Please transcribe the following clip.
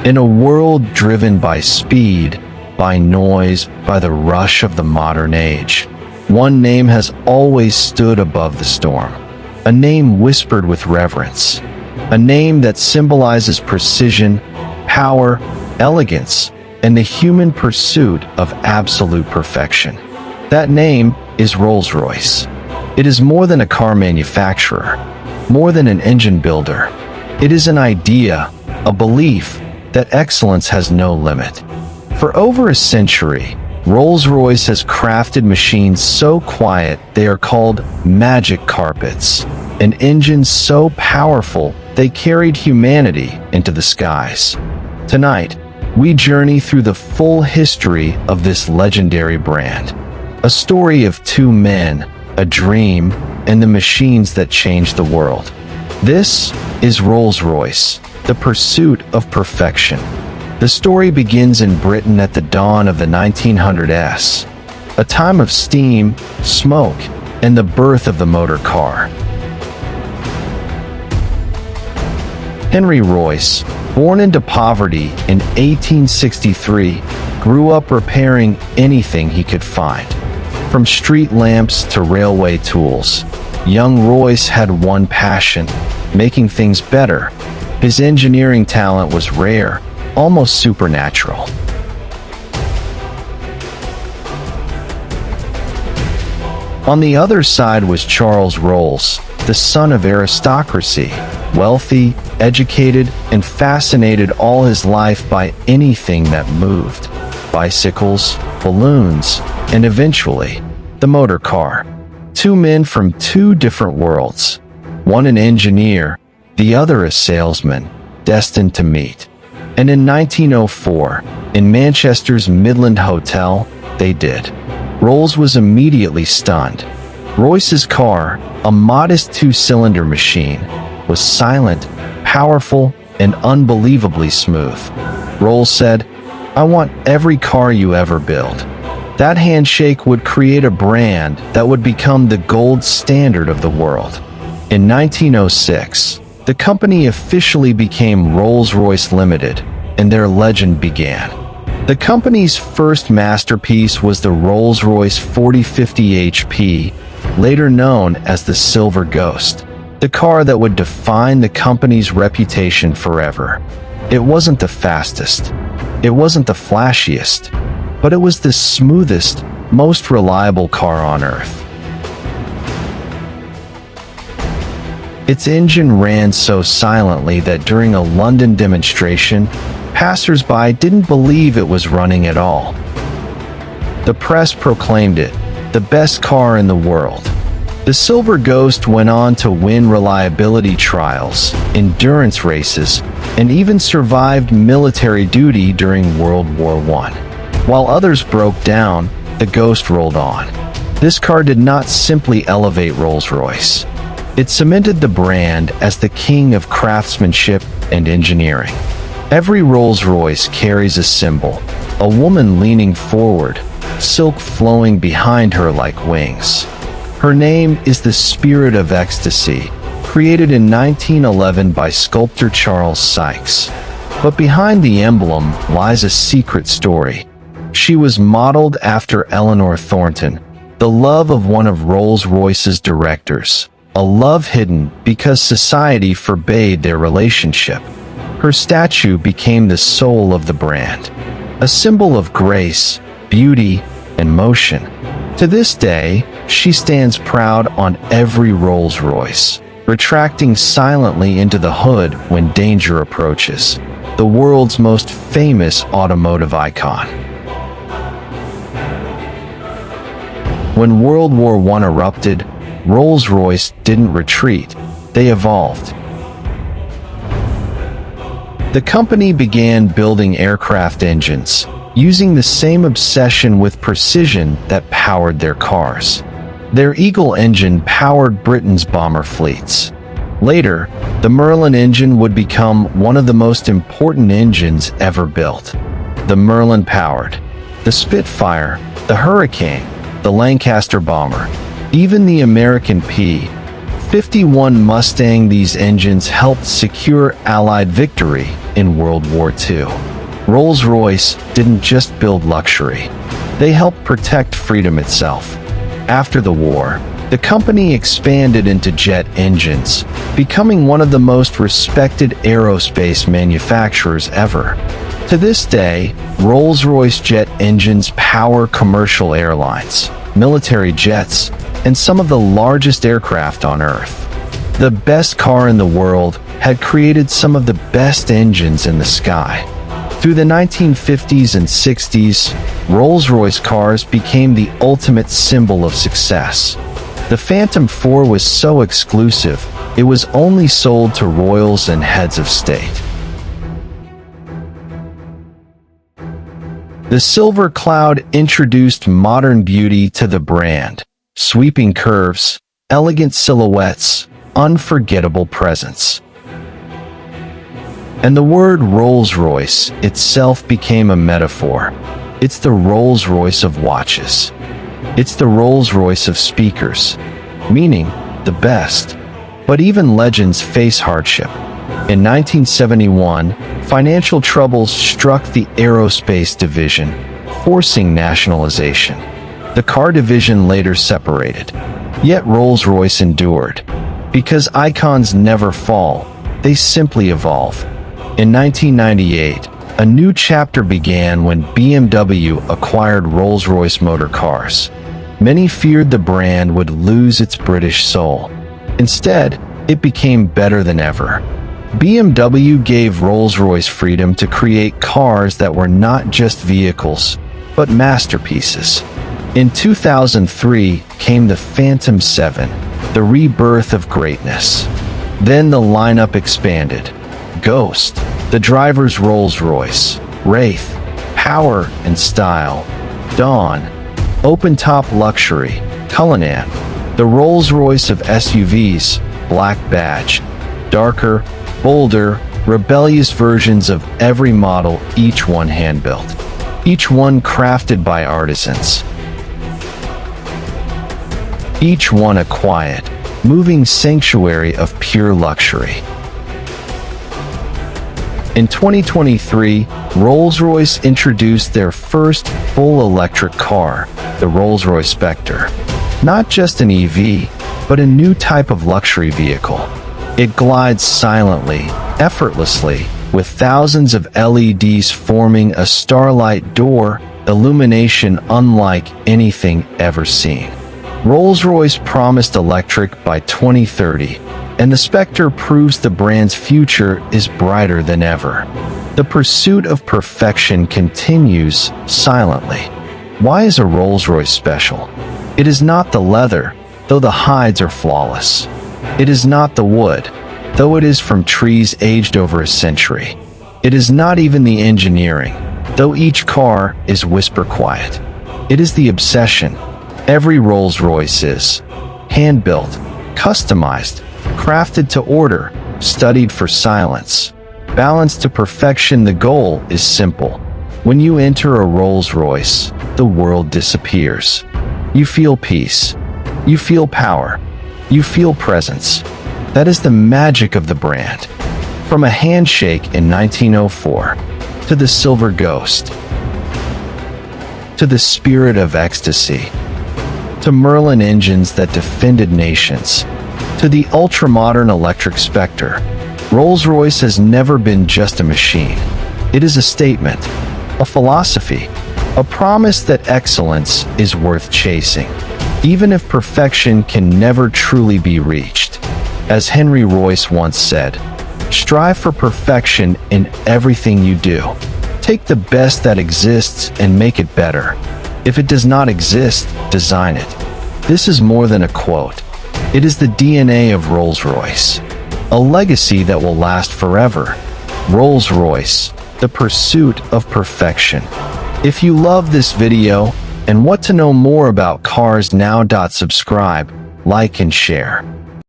In a world driven by speed, by noise, by the rush of the modern age, one name has always stood above the storm. A name whispered with reverence. A name that symbolizes precision, power, elegance, and the human pursuit of absolute perfection. That name is Rolls-Royce. It is more than a car manufacturer, more than an engine builder. It is an idea, a belief that excellence has no limit. For over a century, Rolls-Royce has crafted machines so quiet they are called magic carpets, and engines so powerful they carried humanity into the skies. Tonight, we journey through the full history of this legendary brand. A story of two men, a dream, and the machines that changed the world. This is Rolls-Royce, the pursuit of perfection. The story begins in Britain at the dawn of the 1900s, a time of steam, smoke, and the birth of the motor car. Henry Royce, born into poverty in 1863, grew up repairing anything he could find. From street lamps to railway tools, young Royce had one passion: making things better. His engineering talent was rare, almost supernatural. On the other side was Charles Rolls, the son of aristocracy, wealthy, educated, and fascinated all his life by anything that moved. Bicycles, balloons, and eventually, the motor car. Two men from two different worlds. One an engineer, the other a salesman, destined to meet. And in 1904, in Manchester's Midland Hotel, they did. Rolls was immediately stunned. Royce's car, a modest two-cylinder machine, was silent, powerful, and unbelievably smooth. Rolls said, "I want every car you ever build." That handshake would create a brand that would become the gold standard of the world. In 1906, the company officially became Rolls-Royce Limited, and their legend began. The company's first masterpiece was the Rolls-Royce 4050 HP, later known as the Silver Ghost, the car that would define the company's reputation forever. It wasn't the fastest, it wasn't the flashiest, but it was the smoothest, most reliable car on Earth. Its engine ran so silently that during a London demonstration, passers-by didn't believe it was running at all. The press proclaimed it the best car in the world. The Silver Ghost went on to win reliability trials, endurance races, and even survived military duty during World War I. While others broke down, the Ghost rolled on. This car did not simply elevate Rolls-Royce. It cemented the brand as the king of craftsmanship and engineering. Every Rolls-Royce carries a symbol, a woman leaning forward, silk flowing behind her like wings. Her name is the Spirit of Ecstasy, created in 1911 by sculptor Charles Sykes. But behind the emblem lies a secret story. She was modeled after Eleanor Thornton, the love of one of Rolls-Royce's directors, a love hidden because society forbade their relationship. Her statue became the soul of the brand, a symbol of grace, beauty, and motion. To this day, she stands proud on every Rolls-Royce, retracting silently into the hood when danger approaches, the world's most famous automotive icon. When World War I erupted, Rolls-Royce didn't retreat, they evolved. The company began building aircraft engines, using the same obsession with precision that powered their cars. Their Eagle engine powered Britain's bomber fleets. Later, the Merlin engine would become one of the most important engines ever built. The Merlin powered the Spitfire, the Hurricane, the Lancaster bomber, even the American P. 51 Mustang. These engines helped secure Allied victory in World War II. Rolls-Royce didn't just build luxury. They helped protect freedom itself. After the war, the company expanded into jet engines, becoming one of the most respected aerospace manufacturers ever. To this day, Rolls-Royce jet engines power commercial airlines, military jets, and some of the largest aircraft on Earth. The best car in the world had created some of the best engines in the sky. Through the 1950s and 60s, Rolls-Royce cars became the ultimate symbol of success. The Phantom 4 was so exclusive, it was only sold to royals and heads of state. The Silver Cloud introduced modern beauty to the brand. Sweeping curves, elegant silhouettes, unforgettable presence. And the word Rolls-Royce itself became a metaphor. It's the Rolls-Royce of watches. It's the Rolls-Royce of speakers, meaning the best. But even legends face hardship. In 1971, financial troubles struck the aerospace division, forcing nationalization. The car division later separated. Yet Rolls-Royce endured. Because icons never fall, they simply evolve. In 1998, a new chapter began when BMW acquired Rolls-Royce motor cars. Many feared the brand would lose its British soul. Instead, it became better than ever. BMW gave Rolls-Royce freedom to create cars that were not just vehicles, but masterpieces. In 2003 came the Phantom 7, the rebirth of greatness. Then the lineup expanded. Ghost, the driver's Rolls-Royce. Wraith, power and style. Dawn, open-top luxury. Cullinan, the Rolls-Royce of SUVs. Black Badge, darker, bolder, rebellious versions of every model, each one hand-built. Each one crafted by artisans. Each one a quiet, moving sanctuary of pure luxury. In 2023, Rolls-Royce introduced their first full-electric car, the Rolls-Royce Spectre. Not just an EV, but a new type of luxury vehicle. It glides silently, effortlessly, with thousands of LEDs forming a starlight door, illumination unlike anything ever seen. Rolls-Royce promised electric by 2030, and the Spectre proves the brand's future is brighter than ever. The pursuit of perfection continues silently. Why is a Rolls-Royce special? It is not the leather, though the hides are flawless. It is not the wood, though it is from trees aged over a century. It is not even the engineering, though each car is whisper quiet. It is the obsession. Every Rolls-Royce is hand-built, customized, crafted to order, studied for silence, balanced to perfection. The goal is simple. When you enter a Rolls-Royce, the world disappears. You feel peace. You feel power. You feel presence. That is the magic of the brand. From a handshake in 1904, to the Silver Ghost, to the Spirit of Ecstasy, to Merlin engines that defended nations, to the ultra-modern electric Spectre, Rolls-Royce has never been just a machine. It is a statement, a philosophy, a promise that excellence is worth chasing, even if perfection can never truly be reached. As Henry Royce once said, strive for perfection in everything you do. Take the best that exists and make it better. If it does not exist, design it. This is more than a quote. It is the DNA of Rolls-Royce, a legacy that will last forever. Rolls-Royce, the pursuit of perfection. If you love this video and want to know more about cars now, subscribe, like and share.